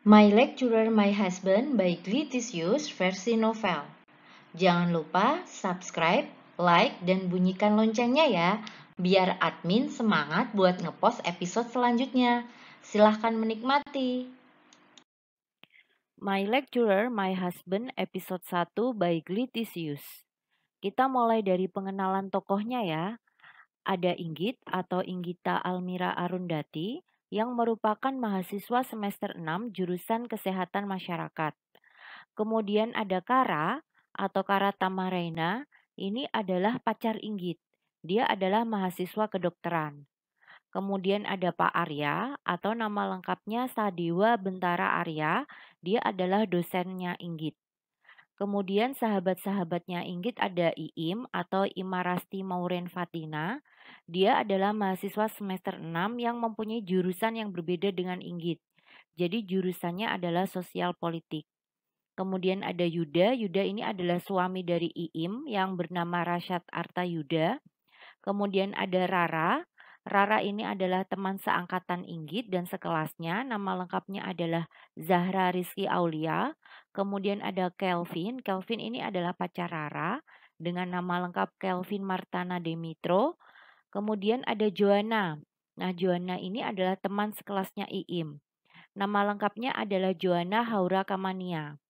My Lecturer, My Husband by Glitisius versi novel. Jangan lupa subscribe, like, dan bunyikan loncengnya ya, biar admin semangat buat ngepost episode selanjutnya. Silahkan menikmati. My Lecturer, My Husband episode 1 by Glitisius. Kita mulai dari pengenalan tokohnya ya. Ada Inggit atau Inggita Almira Arundati yang merupakan mahasiswa semester 6 jurusan Kesehatan Masyarakat. Kemudian ada Kara atau Kara Tamarena, ini adalah pacar Inggit. Dia adalah mahasiswa kedokteran. Kemudian ada Pak Arya atau nama lengkapnya Sadewa Bentara Arya, dia adalah dosennya Inggit. Kemudian sahabat-sahabatnya Inggit ada Iim atau Imarasti Mauren Fatina. Dia adalah mahasiswa semester 6 yang mempunyai jurusan yang berbeda dengan Inggit. Jadi jurusannya adalah sosial politik. Kemudian ada Yuda. Yuda ini adalah suami dari Iim yang bernama Rasyad Arta Yuda. Kemudian ada Rara. Rara ini adalah teman seangkatan Inggit dan sekelasnya. Nama lengkapnya adalah Zahra Rizky Aulia. Kemudian ada Kelvin. Kelvin ini adalah pacar Rara dengan nama lengkap Kelvin Martana Demitro. Kemudian ada Joanna. Nah, Joanna ini adalah teman sekelasnya Iim. Nama lengkapnya adalah Joanna Haura Kamania.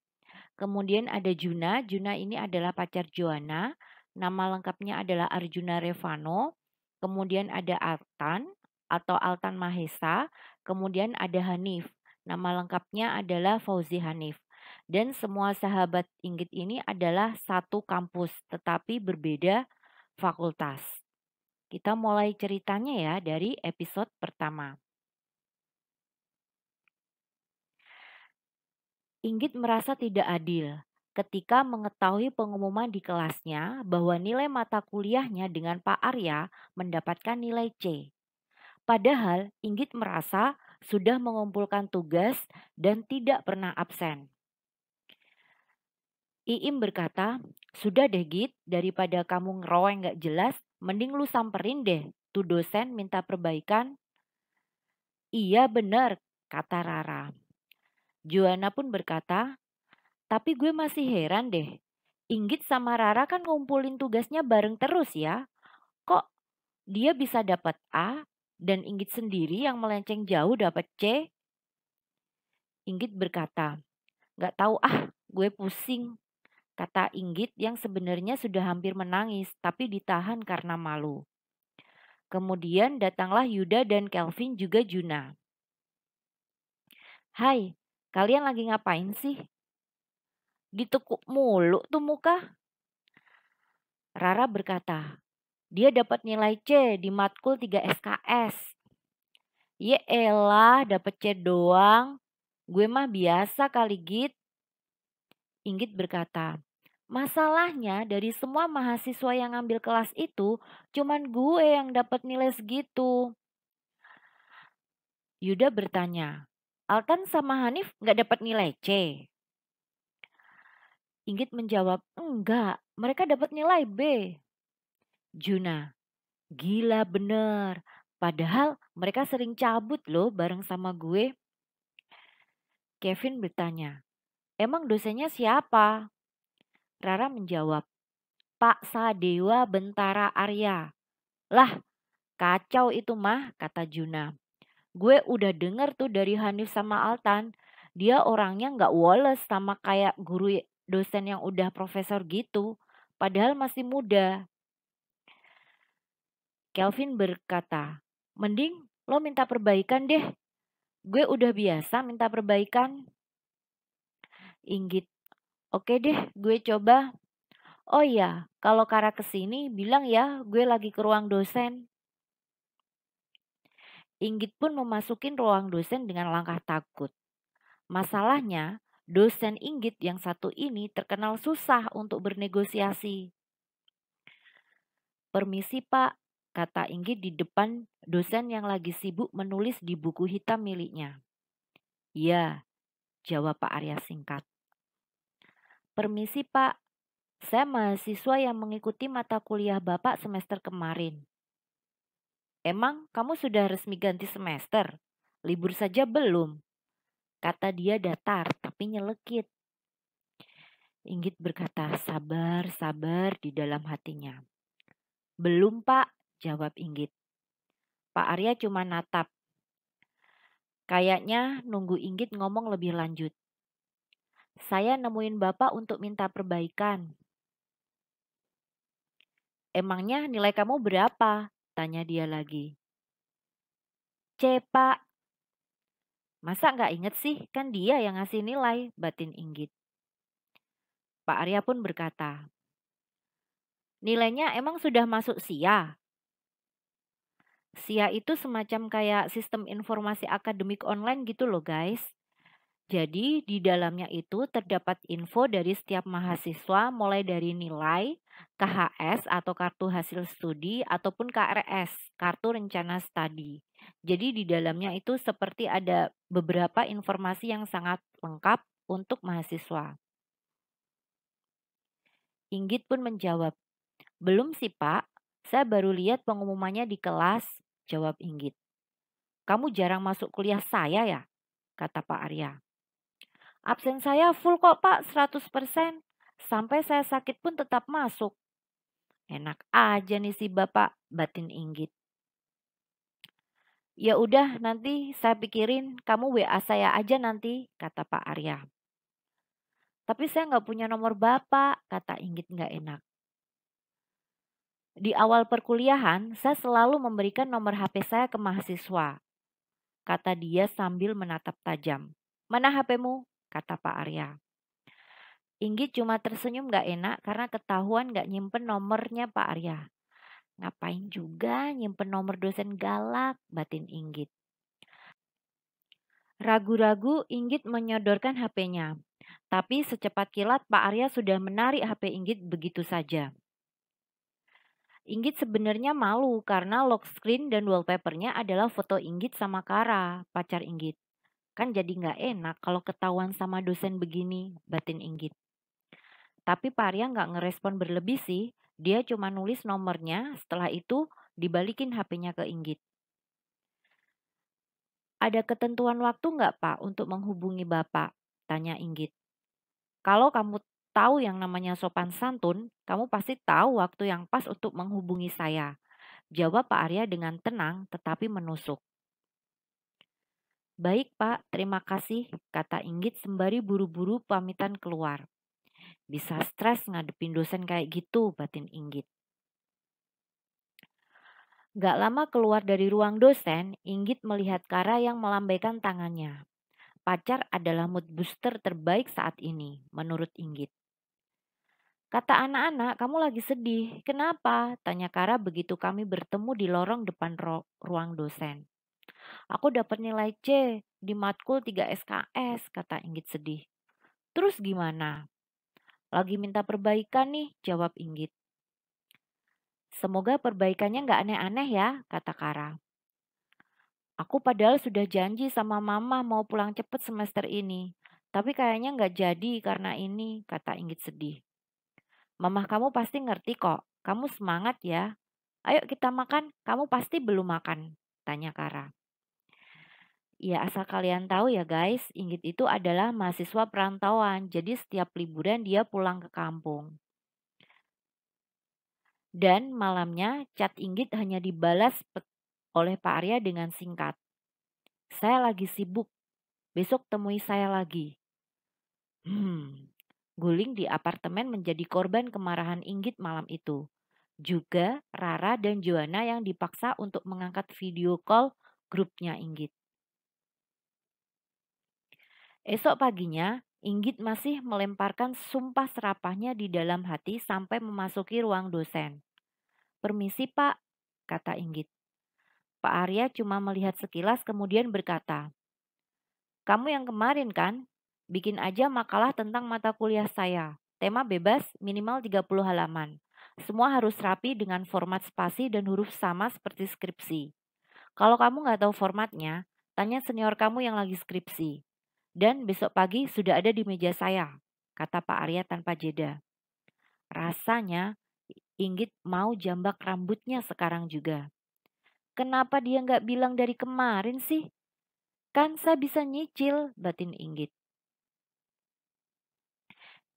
Kemudian ada Juna. Juna ini adalah pacar Joanna. Nama lengkapnya adalah Arjuna Revano. Kemudian ada Altan atau Altan Mahesa. Kemudian ada Hanif. Nama lengkapnya adalah Fauzi Hanif. Dan semua sahabat Inggit ini adalah satu kampus tetapi berbeda fakultas. Kita mulai ceritanya ya dari episode pertama. Inggit merasa tidak adil ketika mengetahui pengumuman di kelasnya bahwa nilai mata kuliahnya dengan Pak Arya mendapatkan nilai C. Padahal Inggit merasa sudah mengumpulkan tugas dan tidak pernah absen. Iim berkata, "Sudah deh Git, daripada kamu ngeroweng gak jelas, mending lu samperin deh tuh dosen minta perbaikan." "Iya bener," kata Rara. Joanna pun berkata, "Tapi gue masih heran deh. Inggit sama Rara kan ngumpulin tugasnya bareng terus ya. Kok dia bisa dapat A dan Inggit sendiri yang melenceng jauh dapat C?" Inggit berkata, "Gak tahu ah, gue pusing," kata Inggit yang sebenarnya sudah hampir menangis tapi ditahan karena malu. Kemudian datanglah Yuda dan Kelvin juga Juna. "Hai, kalian lagi ngapain sih? Ditekuk mulu tuh muka." Rara berkata, "Dia dapat nilai C di matkul 3 SKS. Ye elah, dapat C doang. Gue mah biasa kali Git." Inggit berkata, "Masalahnya dari semua mahasiswa yang ngambil kelas itu, cuman gue yang dapat nilai segitu." Yuda bertanya, "Altan sama Hanif nggak dapat nilai C?" Inggit menjawab, "Enggak, mereka dapat nilai B." Juna, "Gila bener. Padahal mereka sering cabut loh bareng sama gue." Kevin bertanya, "Emang dosennya siapa?" Rara menjawab, "Pak Sadewa Bentara Arya." "Lah, kacau itu mah," kata Juna. "Gue udah denger tuh dari Hanif sama Altan. Dia orangnya nggak woles sama kayak guru dosen yang udah profesor gitu. Padahal masih muda." Kelvin berkata, "Mending lo minta perbaikan deh. Gue udah biasa minta perbaikan." Inggit, "Oke deh, gue coba. Oh iya, kalau Kara kesini bilang ya gue lagi ke ruang dosen." Inggit pun memasukin ruang dosen dengan langkah takut. Masalahnya, dosen Inggit yang satu ini terkenal susah untuk bernegosiasi. "Permisi Pak," kata Inggit di depan dosen yang lagi sibuk menulis di buku hitam miliknya. "Ya," jawab Pak Arya singkat. "Permisi Pak, saya mahasiswa yang mengikuti mata kuliah Bapak semester kemarin." "Emang kamu sudah resmi ganti semester? Libur saja belum?" kata dia datar tapi nyelekit. Inggit berkata sabar, sabar di dalam hatinya. Belum Pak, jawab Inggit. Pak Arya cuma natap. Kayaknya nunggu Inggit ngomong lebih lanjut. Saya nemuin Bapak untuk minta perbaikan. Emangnya nilai kamu berapa? Tanya dia lagi. C, Pak. Masa nggak inget sih? Kan dia yang ngasih nilai, batin Inggit. Pak Arya pun berkata, nilainya emang sudah masuk SIA? SIA itu semacam kayak sistem informasi akademik online gitu loh guys. Jadi di dalamnya itu terdapat info dari setiap mahasiswa mulai dari nilai, KHS atau kartu hasil studi ataupun KRS, kartu rencana studi. Jadi di dalamnya itu seperti ada beberapa informasi yang sangat lengkap untuk mahasiswa. Inggit pun menjawab, belum sih Pak, saya baru lihat pengumumannya di kelas, jawab Inggit. Kamu jarang masuk kuliah saya ya? Kata Pak Arya. Absen saya full kok Pak, 100%. Sampai saya sakit pun tetap masuk. Enak aja nih si Bapak, batin Inggit. Ya udah nanti saya pikirin, kamu WA saya aja nanti, kata Pak Arya. Tapi saya nggak punya nomor Bapak, kata Inggit nggak enak. Di awal perkuliahan, saya selalu memberikan nomor HP saya ke mahasiswa, kata dia sambil menatap tajam. Mana HP-mu? Kata Pak Arya. Inggit cuma tersenyum gak enak karena ketahuan gak nyimpen nomornya Pak Arya. Ngapain juga nyimpen nomor dosen galak, batin Inggit. Ragu-ragu Inggit menyodorkan HP-nya. Tapi secepat kilat Pak Arya sudah menarik HP Inggit begitu saja. Inggit sebenarnya malu karena lock screen dan wallpapernya adalah foto Inggit sama Kara, pacar Inggit. Kan jadi gak enak kalau ketahuan sama dosen begini, batin Inggit. Tapi Pak Arya nggak ngerespon berlebih sih. Dia cuma nulis nomornya, setelah itu dibalikin HP-nya ke Inggit. Ada ketentuan waktu nggak Pak untuk menghubungi Bapak? Tanya Inggit. Kalau kamu tahu yang namanya sopan santun, kamu pasti tahu waktu yang pas untuk menghubungi saya. Jawab Pak Arya dengan tenang tetapi menusuk. Baik Pak, terima kasih, kata Inggit sembari buru-buru pamitan keluar. Bisa stres ngadepin dosen kayak gitu, batin Inggit. Gak lama keluar dari ruang dosen, Inggit melihat Kara yang melambaikan tangannya. Pacar adalah mood booster terbaik saat ini, menurut Inggit. Kata anak-anak, kamu lagi sedih. Kenapa? Tanya Kara begitu kami bertemu di lorong depan ruang dosen. Aku dapat nilai C di matkul 3 SKS, kata Inggit sedih. Terus gimana? Lagi minta perbaikan nih, jawab Inggit. Semoga perbaikannya gak aneh-aneh ya, kata Kara. Aku padahal sudah janji sama mama mau pulang cepet semester ini. Tapi kayaknya nggak jadi karena ini, kata Inggit sedih. Mama kamu pasti ngerti kok. Kamu semangat ya. Ayo kita makan, kamu pasti belum makan, tanya Kara. Ya asal kalian tahu ya guys, Inggit itu adalah mahasiswa perantauan. Jadi setiap liburan dia pulang ke kampung. Dan malamnya chat Inggit hanya dibalas oleh Pak Arya dengan singkat. Saya lagi sibuk, besok temui saya lagi. Guling di apartemen menjadi korban kemarahan Inggit malam itu. Juga Rara dan Joanna yang dipaksa untuk mengangkat video call grupnya Inggit. Esok paginya, Inggit masih melemparkan sumpah serapahnya di dalam hati sampai memasuki ruang dosen. Permisi Pak, kata Inggit. Pak Arya cuma melihat sekilas kemudian berkata, kamu yang kemarin kan? Bikin aja makalah tentang mata kuliah saya. Tema bebas minimal 30 halaman. Semua harus rapi dengan format spasi dan huruf sama seperti skripsi. Kalau kamu nggak tahu formatnya, tanya senior kamu yang lagi skripsi. Dan besok pagi sudah ada di meja saya, kata Pak Arya tanpa jeda. Rasanya Inggit mau jambak rambutnya sekarang juga. Kenapa dia nggak bilang dari kemarin sih? Kan saya bisa nyicil, batin Inggit.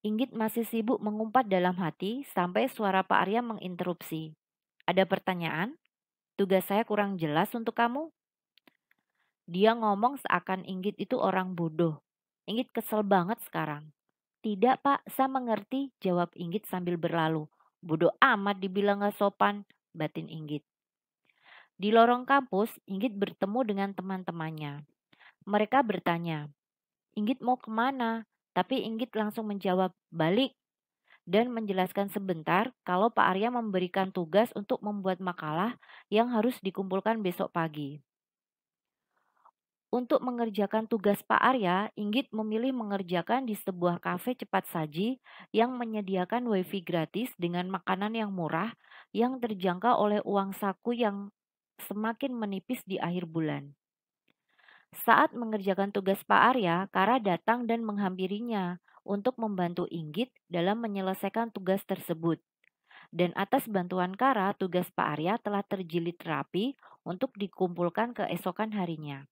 Inggit masih sibuk mengumpat dalam hati sampai suara Pak Arya menginterupsi. Ada pertanyaan? Tugas saya kurang jelas untuk kamu? Dia ngomong seakan Inggit itu orang bodoh. Inggit kesel banget sekarang. Tidak pak, saya mengerti, jawab Inggit sambil berlalu. Bodoh amat dibilang gak sopan, batin Inggit. Di lorong kampus, Inggit bertemu dengan teman-temannya. Mereka bertanya, Inggit mau kemana? Tapi Inggit langsung menjawab, balik. Dan menjelaskan sebentar kalau Pak Arya memberikan tugas untuk membuat makalah yang harus dikumpulkan besok pagi. Untuk mengerjakan tugas Pak Arya, Inggit memilih mengerjakan di sebuah kafe cepat saji yang menyediakan wifi gratis dengan makanan yang murah yang terjangkau oleh uang saku yang semakin menipis di akhir bulan. Saat mengerjakan tugas Pak Arya, Kara datang dan menghampirinya untuk membantu Inggit dalam menyelesaikan tugas tersebut. Dan atas bantuan Kara, tugas Pak Arya telah terjilid rapi untuk dikumpulkan keesokan harinya.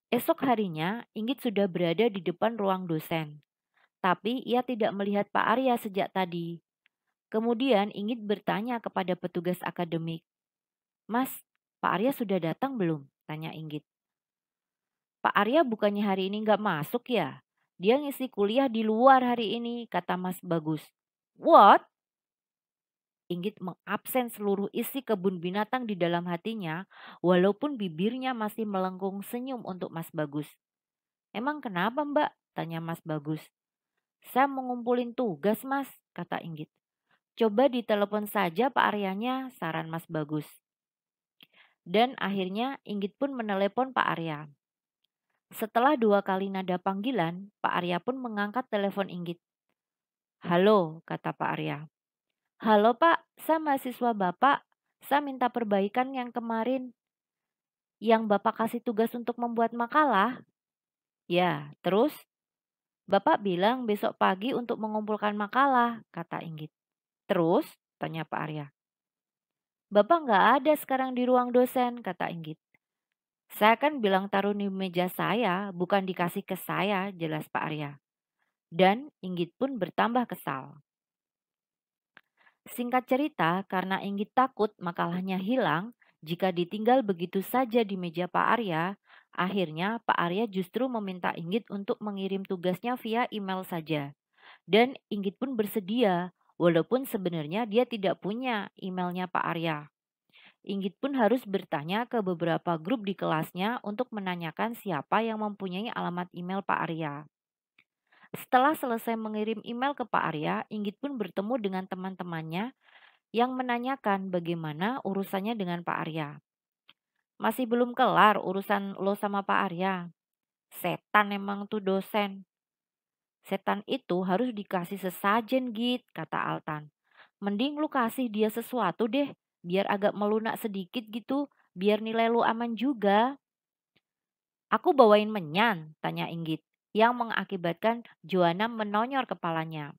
Esok harinya, Inggit sudah berada di depan ruang dosen. Tapi ia tidak melihat Pak Arya sejak tadi. Kemudian Inggit bertanya kepada petugas akademik. Mas, Pak Arya sudah datang belum? Tanya Inggit. Pak Arya bukannya hari ini nggak masuk ya? Dia ngisi kuliah di luar hari ini, kata Mas Bagus. What? Inggit mengabsen seluruh isi kebun binatang di dalam hatinya, walaupun bibirnya masih melengkung senyum untuk Mas Bagus. Emang kenapa mbak? Tanya Mas Bagus. Saya mau ngumpulin tugas mas, kata Inggit. Coba ditelepon saja Pak Aryanya, saran Mas Bagus. Dan akhirnya Inggit pun menelepon Pak Arya. Setelah 2 kali nada panggilan, Pak Arya pun mengangkat telepon Inggit. Halo, kata Pak Arya. Halo Pak, saya mahasiswa Bapak. Saya minta perbaikan yang kemarin. Yang Bapak kasih tugas untuk membuat makalah? Ya, terus? Bapak bilang besok pagi untuk mengumpulkan makalah, kata Inggit. Terus? Tanya Pak Arya. Bapak nggak ada sekarang di ruang dosen, kata Inggit. Saya kan bilang taruh di meja saya, bukan dikasih ke saya, jelas Pak Arya. Dan Inggit pun bertambah kesal. Singkat cerita, karena Inggit takut makalahnya hilang jika ditinggal begitu saja di meja Pak Arya, akhirnya Pak Arya justru meminta Inggit untuk mengirim tugasnya via email saja. Dan Inggit pun bersedia, walaupun sebenarnya dia tidak punya emailnya Pak Arya. Inggit pun harus bertanya ke beberapa grup di kelasnya untuk menanyakan siapa yang mempunyai alamat email Pak Arya. Setelah selesai mengirim email ke Pak Arya, Inggit pun bertemu dengan teman-temannya yang menanyakan bagaimana urusannya dengan Pak Arya. Masih belum kelar urusan lo sama Pak Arya. Setan emang tuh dosen. Setan itu harus dikasih sesajen Git, kata Altan. Mending lu kasih dia sesuatu deh, biar agak melunak sedikit gitu, biar nilai lu aman juga. Aku bawain menyan, tanya Inggit, yang mengakibatkan Joanna menonyor kepalanya.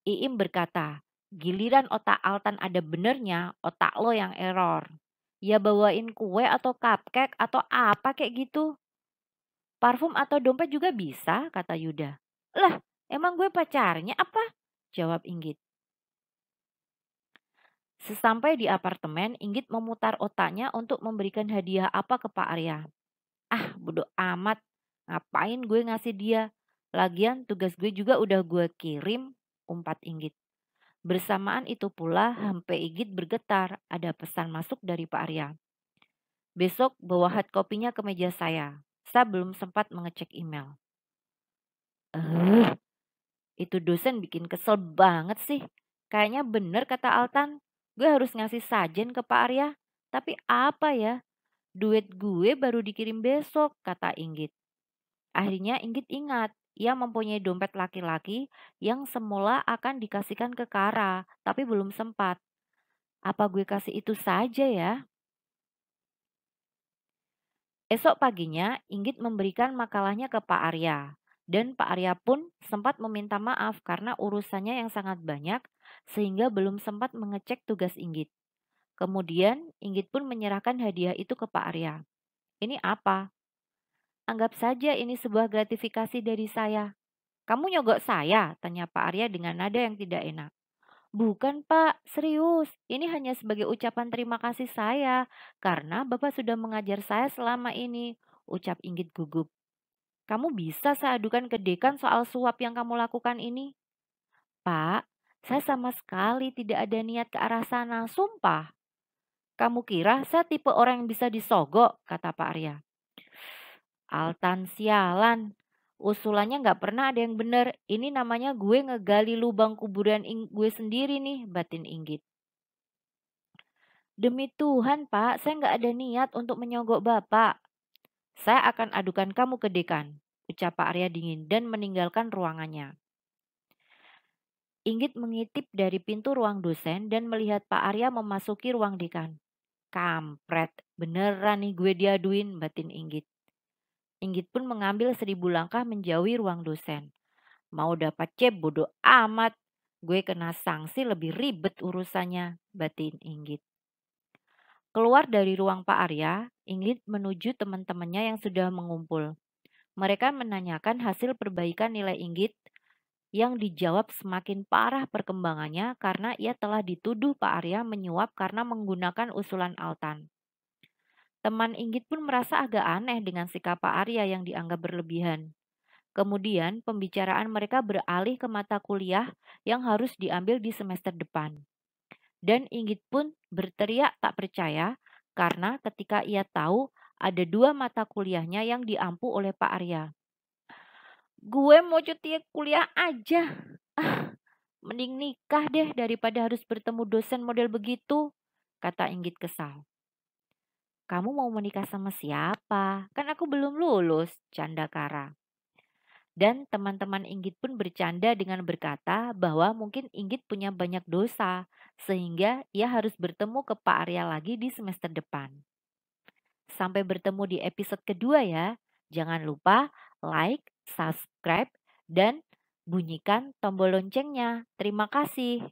Iim berkata, giliran otak Altan ada benernya, otak lo yang error. Ya bawain kue atau cupcake atau apa kayak gitu. Parfum atau dompet juga bisa, kata Yuda. Lah, emang gue pacarnya apa? Jawab Inggit. Sesampai di apartemen, Inggit memutar otaknya untuk memberikan hadiah apa ke Pak Arya. Ah, bodo amat. Ngapain gue ngasih dia? Lagian tugas gue juga udah gue kirim, umpat Inggit. Bersamaan itu pula HP Inggit bergetar, ada pesan masuk dari Pak Arya. Besok bawa hard copy-nya ke meja saya. Saya belum sempat mengecek email. Itu dosen bikin kesel banget sih. Kayaknya bener kata Altan. Gue harus ngasih sajen ke Pak Arya. Tapi apa ya? Duit gue baru dikirim besok, kata Inggit. Akhirnya Inggit ingat, ia mempunyai dompet laki-laki yang semula akan dikasihkan ke Kara, tapi belum sempat. Apa gue kasih itu saja ya? Esok paginya, Inggit memberikan makalahnya ke Pak Arya. Dan Pak Arya pun sempat meminta maaf karena urusannya yang sangat banyak, sehingga belum sempat mengecek tugas Inggit. Kemudian Inggit pun menyerahkan hadiah itu ke Pak Arya. Ini apa? Anggap saja ini sebuah gratifikasi dari saya. Kamu nyogok saya? Tanya Pak Arya dengan nada yang tidak enak. Bukan Pak, serius. Ini hanya sebagai ucapan terima kasih saya. Karena Bapak sudah mengajar saya selama ini. Ucap Inggit gugup. Kamu bisa saya adukan ke dekan soal suap yang kamu lakukan ini? Pak, saya sama sekali tidak ada niat ke arah sana, sumpah. Kamu kira saya tipe orang yang bisa disogok, kata Pak Arya. Altan sialan. Usulannya nggak pernah ada yang benar. Ini namanya gue ngegali lubang kuburan gue sendiri nih, batin Inggit. Demi Tuhan Pak, saya nggak ada niat untuk menyogok Bapak. Saya akan adukan kamu ke dekan, ucap Pak Arya dingin dan meninggalkan ruangannya. Inggit mengintip dari pintu ruang dosen dan melihat Pak Arya memasuki ruang dekan. Kampret, beneran nih gue diaduin, batin Inggit. Inggit pun mengambil 1000 langkah menjauhi ruang dosen. Mau dapat C bodo amat, gue kena sanksi lebih ribet urusannya, batin Inggit. Keluar dari ruang Pak Arya, Inggit menuju teman-temannya yang sudah mengumpul. Mereka menanyakan hasil perbaikan nilai Inggit yang dijawab semakin parah perkembangannya karena ia telah dituduh Pak Arya menyuap karena menggunakan usulan Altan. Teman Inggit pun merasa agak aneh dengan sikap Pak Arya yang dianggap berlebihan. Kemudian pembicaraan mereka beralih ke mata kuliah yang harus diambil di semester depan. Dan Inggit pun berteriak tak percaya karena ketika ia tahu ada 2 mata kuliahnya yang diampu oleh Pak Arya. Gue mau cuti kuliah aja. Mending nikah deh daripada harus bertemu dosen model begitu, kata Inggit kesal. Kamu mau menikah sama siapa? Kan aku belum lulus, canda Kara. Dan teman-teman Inggit pun bercanda dengan berkata bahwa mungkin Inggit punya banyak dosa, sehingga ia harus bertemu ke Pak Arya lagi di semester depan. Sampai bertemu di episode kedua ya. Jangan lupa like, subscribe, dan bunyikan tombol loncengnya. Terima kasih.